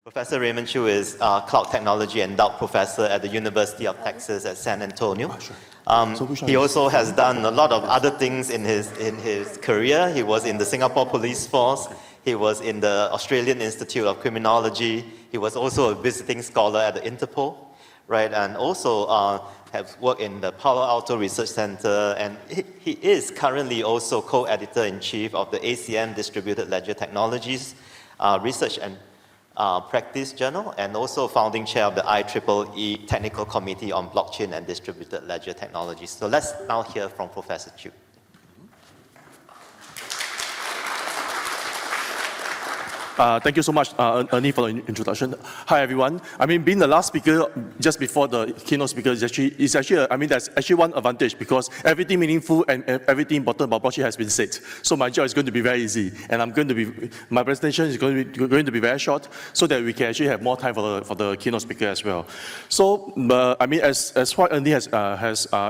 Professor Raymond Choo is Cloud Technology Endowed Professor at the University of Texas at San Antonio. He also has done a lot of other things in his career. He was in the Singapore Police Force. He was in the Australian Institute of Criminology. He was also a visiting scholar at the Interpol, right? And also has worked in the Palo Alto Research Center. And he is currently also co-editor-in-chief of the ACM Distributed Ledger Technologies Research and Practice Journal, and also founding chair of the IEEE Technical Committee on Blockchain and Distributed Ledger Technologies. So let's now hear from Professor Choo. Thank you so much, Ernie, for the introduction. Hi, everyone. I mean, being the last speaker just before the keynote speaker is actually that's actually one advantage, because everything meaningful and everything important about blockchain has been said. So my job is going to be very easy, and my presentation is going to be very short, so that we can actually have more time for the keynote speaker as well. So, I mean, as what Ernie has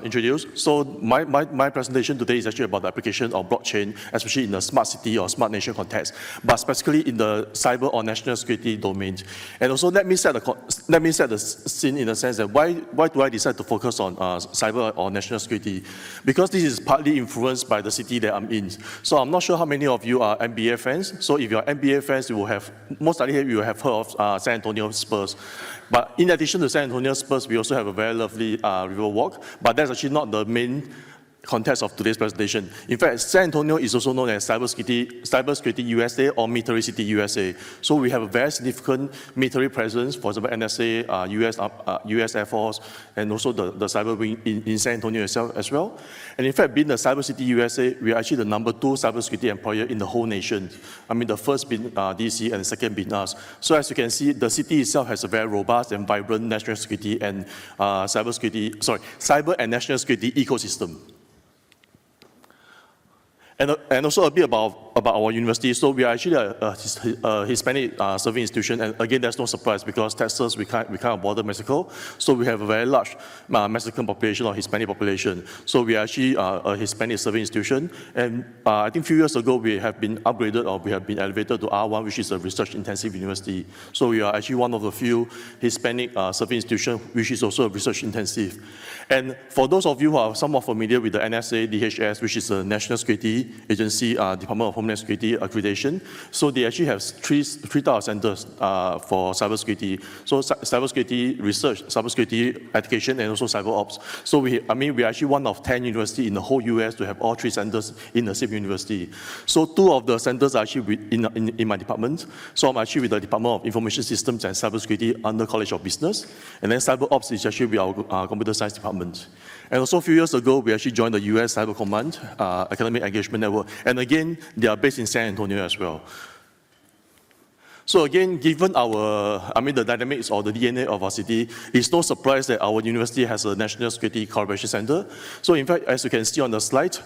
introduced, so my presentation today is actually about the application of blockchain, especially in the smart city or smart nation context, but specifically in the cyber or national security domain. And also let me set the scene in the sense that why do I decide to focus on cyber or national security? Because this is partly influenced by the city that I'm in. So I'm not sure how many of you are NBA fans. So if you're NBA fans, you will have, most likely you will have heard of San Antonio Spurs. But in addition to San Antonio Spurs, we also have a very lovely river walk, but that's actually not the main context of today's presentation. In fact, San Antonio is also known as Cybersecurity USA or Military City USA. So we have a very significant military presence, for example, NSA, US Air Force, and also the cyber wing in San Antonio itself as well. And in fact, being the Cyber City USA, we are actually the #2 cybersecurity employer in the whole nation. I mean, the first being DC and the second being us. So as you can see, the city itself has a very robust and vibrant national security and cyber and national security ecosystem. And also a bit about our university. So we are actually a Hispanic serving institution, and again, there's no surprise because Texas, we kind of border Mexico, so we have a very large Mexican population or Hispanic population. So we are actually a Hispanic serving institution, and I think a few years ago we have been upgraded or we have been elevated to R1, which is a research-intensive university. So we are actually one of the few Hispanic serving institutions which is also research-intensive. And for those of you who are somewhat familiar with the NSA, DHS, which is a National Security Agency, Department of Homeland Security accreditation. So they actually have three types of centers for cybersecurity. So cybersecurity research, cybersecurity education, and also cyber ops. So we are actually one of 10 universities in the whole US to have all 3 centers in the same university. So 2 of the centers are actually in my department. So I'm actually with the Department of Information Systems and Cybersecurity under College of Business. And then cyber ops is actually with our computer science department. And also a few years ago, we actually joined the US Cyber Command Academic Engagement Network. And again, they are based in San Antonio as well. So again, given the dynamics or the DNA of our city, it's no surprise that our university has a National Security Collaboration Center. So in fact, as you can see on the slide,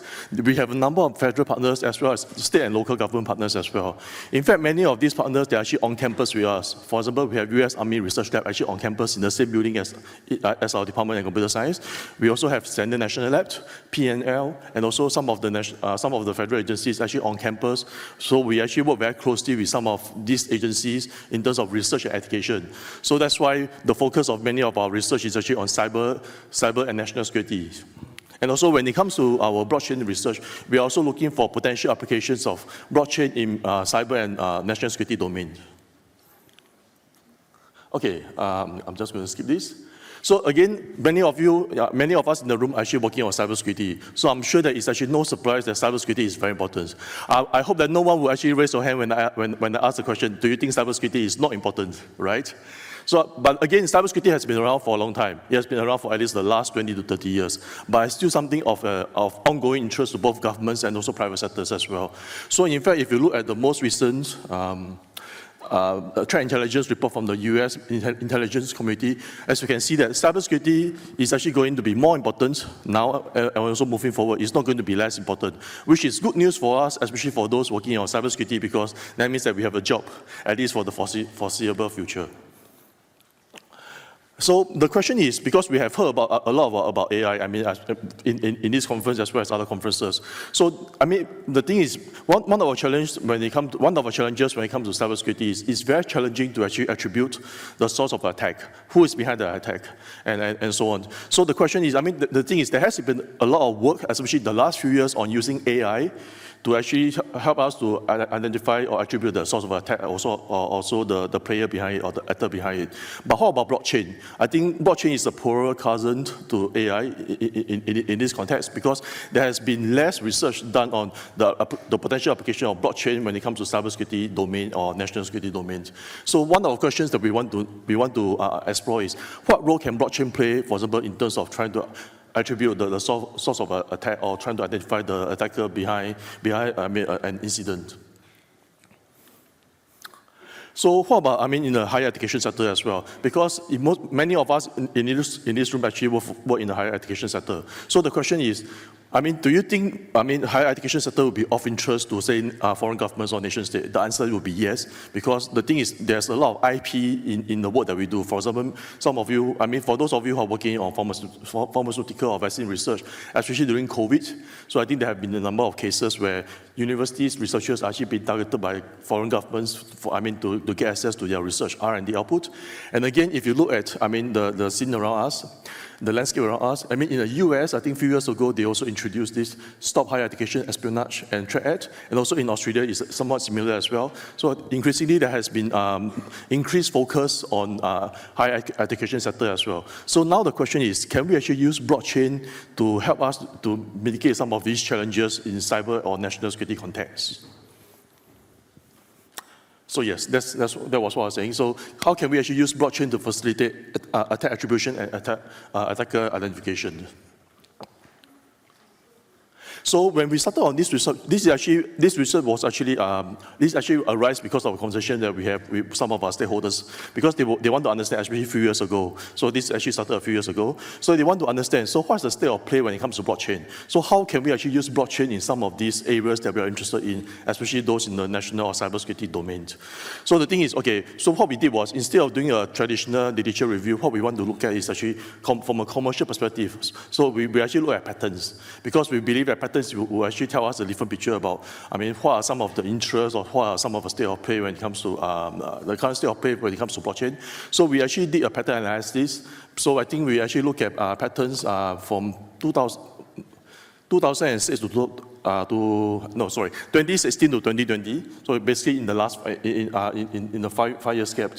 we have a number of federal partners as well as state and local government partners as well. In fact, many of these partners, they're actually on campus with us. For example, we have US Army Research Lab actually on campus in the same building as our Department of Computer Science. We also have Standard National Lab, PNL, and also some of the federal agencies actually on campus. So we actually work very closely with some of these agencies in terms of research and education. So that's why the focus of many of our research is actually on cyber and national security. And also when it comes to our blockchain research, we are also looking for potential applications of blockchain in cyber and national security domain. Okay, I'm just going to skip this. So again, many of us in the room are actually working on cybersecurity. So I'm sure that it's actually no surprise that cybersecurity is very important. I hope that no one will actually raise their hand when I ask the question, do you think cybersecurity is not important, right? So, but again, cybersecurity has been around for a long time. It has been around for at least the last 20 to 30 years. But it's still something of ongoing interest to both governments and also private sectors as well. So in fact, if you look at the most recent threat intelligence report from the US intelligence community, as you can see that cybersecurity is actually going to be more important now and also moving forward. It's not going to be less important, which is good news for us, especially for those working on cybersecurity, because that means that we have a job, at least for the foreseeable future. So the question is, because we have heard about a lot about AI, I mean, in this conference as well as other conferences. So, I mean, the thing is, one of our challenges when it comes to cybersecurity is it's very challenging to actually attribute the source of the attack, who is behind the attack, and so on. So the question is, I mean, the thing is, there has been a lot of work, especially the last few years, on using AI to actually help us to identify or attribute the source of attack, also the player behind it or the actor behind it. But how about blockchain? I think blockchain is a poorer cousin to AI in this context, because there has been less research done on the potential application of blockchain when it comes to cybersecurity domain or national security domains. So one of the questions that we want to explore is, what role can blockchain play, for example, in terms of trying to attribute the source of an attack or trying to identify the attacker behind an incident. So what about, I mean, in the higher education sector as well? Because many of us in this room actually work in the higher education sector. So the question is, I mean, do you think, I mean, higher education sector will be of interest to, say, foreign governments or nation state? The answer will be yes, because the thing is, there's a lot of IP in the work that we do. For example, some of you, I mean, for those of you who are working on pharmaceutical or vaccine research, especially during COVID, so I think there have been a number of cases where universities, researchers are actually being targeted by foreign governments, to get access to their research R&D output. And again, if you look at, I mean, the scene around us, the landscape around us, I mean, in the US, I think a few years ago, they also introduced this Stop Higher Education Espionage and Threat Act, and also in Australia, it's somewhat similar as well. So increasingly, there has been increased focus on higher education sector as well. So now the question is, can we actually use blockchain to help us to mitigate some of these challenges in cyber or national security contexts? So yes, that was what I was saying. So how can we actually use blockchain to facilitate attack attribution and attacker identification? So when we started on this research, this actually arise because of a conversation that we have with some of our stakeholders, because they want to understand, especially a few years ago. So this actually started a few years ago. So they want to understand, so what's the state of play when it comes to blockchain? So how can we actually use blockchain in some of these areas that we are interested in, especially those in the national or cybersecurity domain? So the thing is, okay, so what we did was, instead of doing a traditional literature review, what we want to look at is actually from a commercial perspective. So we actually look at patterns, because we believe that patterns will actually tell us a different picture about, I mean, what are some of the interests or what are some of the state of play when it comes to the current state of play when it comes to blockchain. So we actually did a pattern analysis. So I think we actually look at patterns from 2006 to 2016 to 2020. So basically in the last in the 5 years gap.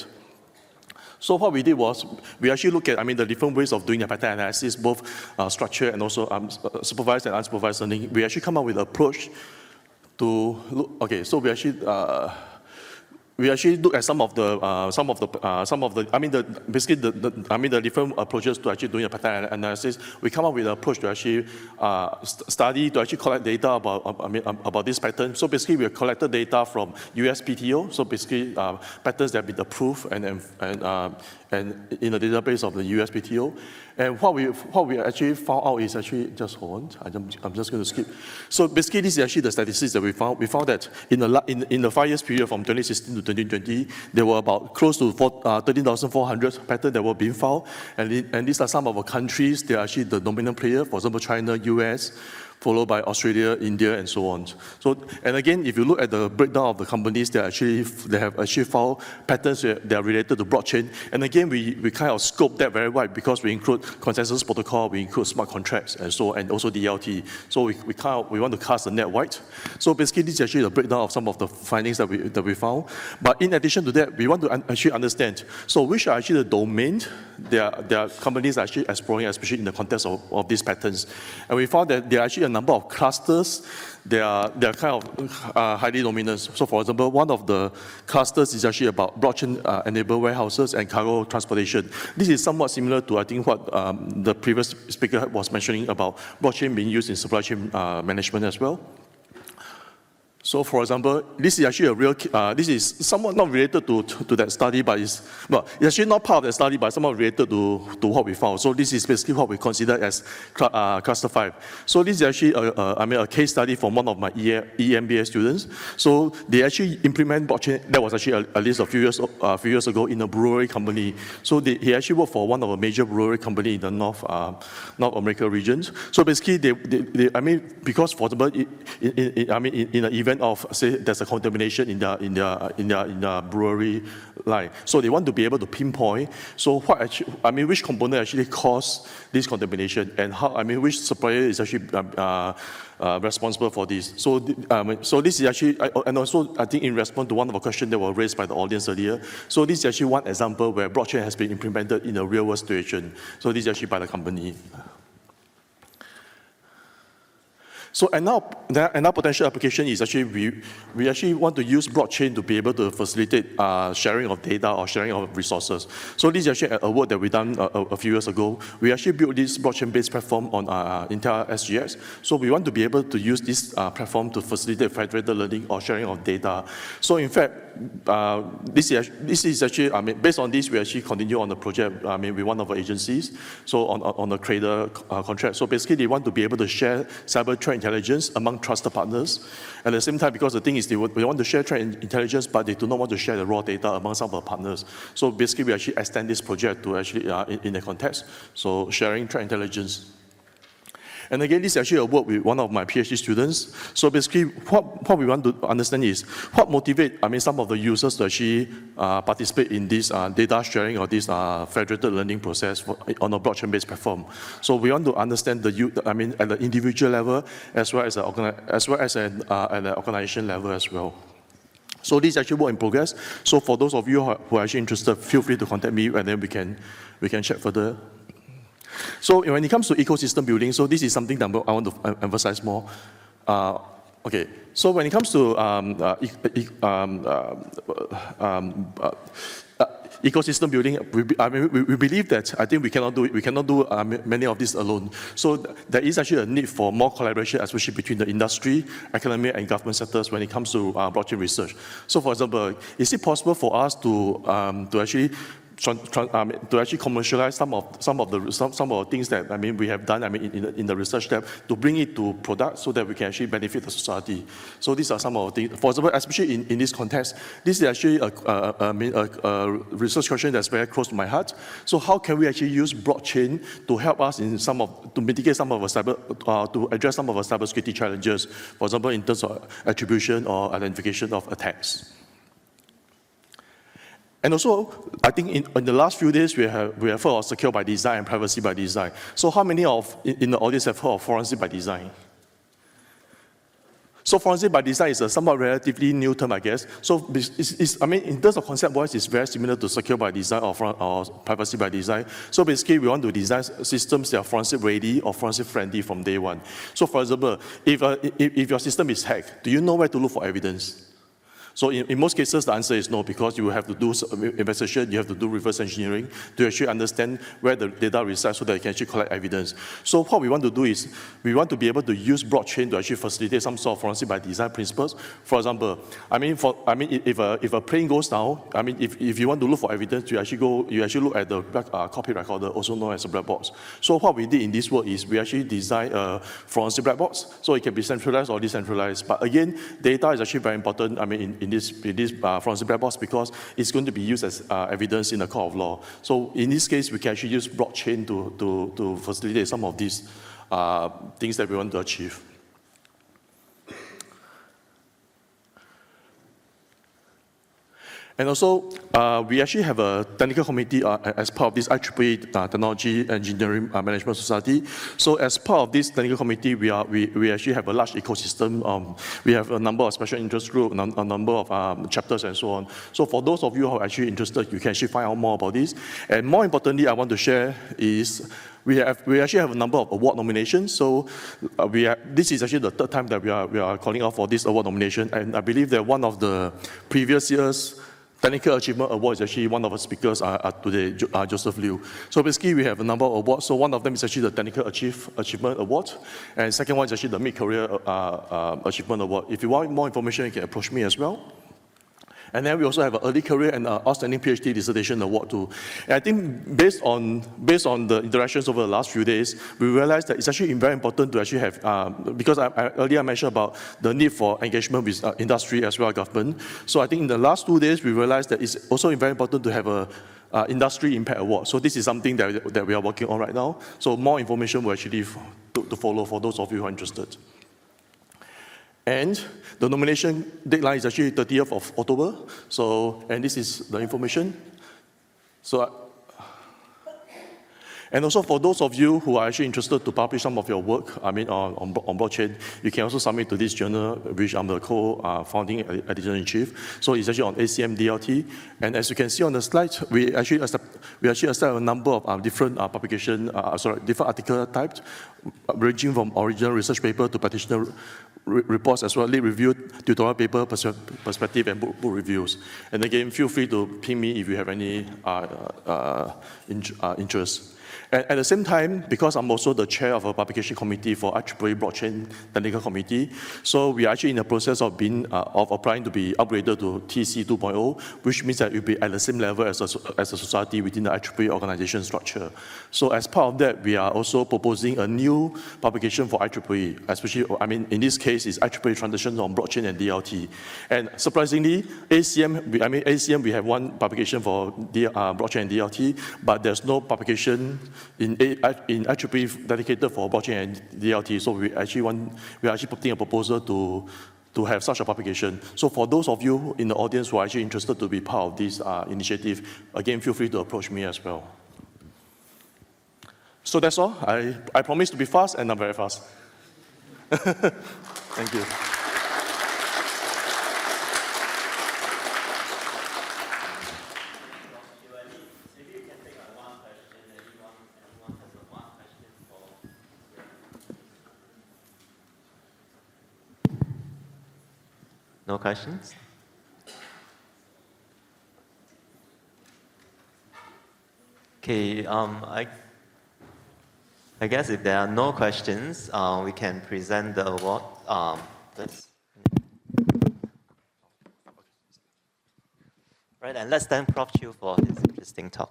So what we did was, we actually looked at, I mean, the different ways of doing the pattern analysis, both structured and also supervised and unsupervised learning. We actually come up with an approach to look, okay, so we actually look at some of the different approaches to actually doing a pattern analysis. We come up with an approach to actually collect data about this pattern. So basically, we collected data from USPTO. So basically, patterns that have been approved and in the database of the USPTO. And what we actually found out is actually, just hold on, I'm just going to skip. So basically, this is actually the statistics that we found. We found that in the 5 years period from 2016 to 2020, there were about close to 13,400 patterns that were being found. And these are some of the countries that are actually the dominant player, for example, China, US, followed by Australia, India, and so on. So, and again, if you look at the breakdown of the companies, they have actually found patterns that are related to blockchain. And again, we kind of scope that very wide, because we include consensus protocol, we include smart contracts, and also DLT. So we want to cast the net wide. So basically, this is actually the breakdown of some of the findings that we found. But in addition to that, we want to actually understand, so which are actually the domains there are companies actually exploring, especially in the context of these patterns. And we found that there are actually a number of clusters. They are kind of highly dominant. So for example, one of the clusters is actually about blockchain-enabled warehouses and cargo transportation. This is somewhat similar to, I think, what the previous speaker was mentioning about blockchain being used in supply chain management as well. So, for example, this is actually a real, this is somewhat not related to that study, but it's actually not part of that study, but somewhat related to what we found. So this is basically what we consider as cluster 5. So this is actually, a case study from one of my EMBA students. So they actually implement blockchain. That was actually at least a few years ago in a brewery company. So he actually worked for one of a major brewery company in the North America regions. So basically, because for example, in an event of, say, there's a contamination in the brewery line. So they want to be able to pinpoint, so what actually, which component actually caused this contamination, and how, which supplier is actually responsible for this. So this is actually, and also I think in response to one of the questions that were raised by the audience earlier, so this is actually one example where blockchain has been implemented in a real world situation. So this is actually by the company. So another potential application is actually we actually want to use blockchain to be able to facilitate sharing of data or sharing of resources. So this is actually a work that we done a few years ago. We actually built this blockchain-based platform on Intel SGX. So we want to be able to use this platform to facilitate federated learning or sharing of data. So in fact, this is actually, based on this, we actually continue on the project, with one of our agencies, so on the Cradle contract. So basically, they want to be able to share cyber threat intelligence among trusted partners. At the same time, because the thing is, they want to share threat intelligence, but they do not want to share the raw data among some of our partners. So basically, we actually extend this project to actually, in the context, so sharing threat intelligence. And again, this is actually a work with one of my PhD students. So basically, what we want to understand is what motivates, some of the users to actually participate in this data sharing or this federated learning process on a blockchain-based platform. So we want to understand at the individual level as well as at the organization level as well. So this is actually work in progress. So for those of you who are actually interested, feel free to contact me, and then we can check further. So when it comes to ecosystem building, so this is something that I want to emphasize more. Okay, so when it comes to ecosystem building, we believe that I think we cannot do many of this alone. So there is actually a need for more collaboration, especially between the industry, academia, and government sectors when it comes to blockchain research. So, for example, is it possible for us to actually commercialize some of the things that we have done in the research lab to bring it to product so that we can actually benefit the society. So these are some of the things. For example, especially in this context, this is actually a research question that's very close to my heart. So how can we actually use blockchain to help us to mitigate some of our to address some of our cybersecurity challenges? For example, in terms of attribution or identification of attacks. And also, I think in the last few days, we have heard of secure by design and privacy by design. So how many in the audience have heard of forensic by design? So forensic by design is a somewhat relatively new term, I guess. So in terms of concept-wise, it's very similar to secure by design or privacy by design. So basically, we want to design systems that are forensic-ready or forensic-friendly from day one. So for example, if your system is hacked, do you know where to look for evidence? So in most cases, the answer is no, because you have to do investigation, you have to do reverse engineering to actually understand where the data resides so that you can actually collect evidence. So what we want to do is, we want to be able to use blockchain to actually facilitate some sort of forensic by design principles. For example, if a plane goes down, if you want to look for evidence, you actually look at the cockpit recorder, also known as a black box. So what we did in this work is we actually designed a forensic black box, so it can be centralized or decentralized. But again, data is actually very important, in this forensic black box, because it's going to be used as evidence in the court of law. So in this case, we can actually use blockchain to facilitate some of these things that we want to achieve. And also, we actually have a technical committee as part of this IEEE Technology Engineering Management Society. So as part of this technical committee, we actually have a large ecosystem. We have a number of special interest groups, a number of chapters, and so on. So for those of you who are actually interested, you can actually find out more about this. And more importantly, I want to share is we actually have a number of award nominations. So this is actually the third time that we are calling out for this award nomination. And I believe that one of the previous years' Technical Achievement Award is actually one of the speakers today, Joseph Liu. So basically, we have a number of awards. So one of them is actually the Technical Achievement Award, and second one is actually the Mid-Career Achievement Award. If you want more information, you can approach me as well. And then we also have an Early Career and Outstanding PhD Dissertation Award too. And I think based on the interactions over the last few days, we realized that it's actually very important to actually have, because earlier I mentioned about the need for engagement with industry as well as government. So I think in the last 2 days, we realized that it's also very important to have a Industry Impact Award. So this is something that we are working on right now. So more information will actually to follow for those of you who are interested. And the nomination deadline is actually 30th of October. So, and this is the information. So, and also for those of you who are actually interested to publish some of your work, on blockchain, you can also submit to this journal, which I'm the co-founding editor-in-chief. So it's actually on ACM DLT. And as you can see on the slide, we actually accept a number of different different article types, ranging from original research paper to practitioner reports as well, lead review, tutorial paper, perspective, and book reviews. And again, feel free to ping me if you have any interest. And at the same time, because I'm also the chair of a publication committee for IEEE Blockchain Technical Committee, so we are actually in the process of applying to be upgraded to TC 2.0, which means that it will be at the same level as a society within the IEEE organization structure. So as part of that, we are also proposing a new publication for IEEE, especially, in this case, is IEEE Transition on Blockchain and DLT. And surprisingly, ACM, we have one publication for blockchain and DLT, but there's no publication in IEEE dedicated for blockchain and DLT. So we are actually putting a proposal to have such a publication. So for those of you in the audience who are actually interested to be part of this initiative, again, feel free to approach me as well. So that's all. I promise to be fast, and I'm very fast. Thank you. No questions? Okay, I guess if there are no questions, we can present the award. Right, and let's thank Prof. Choo for his interesting talk.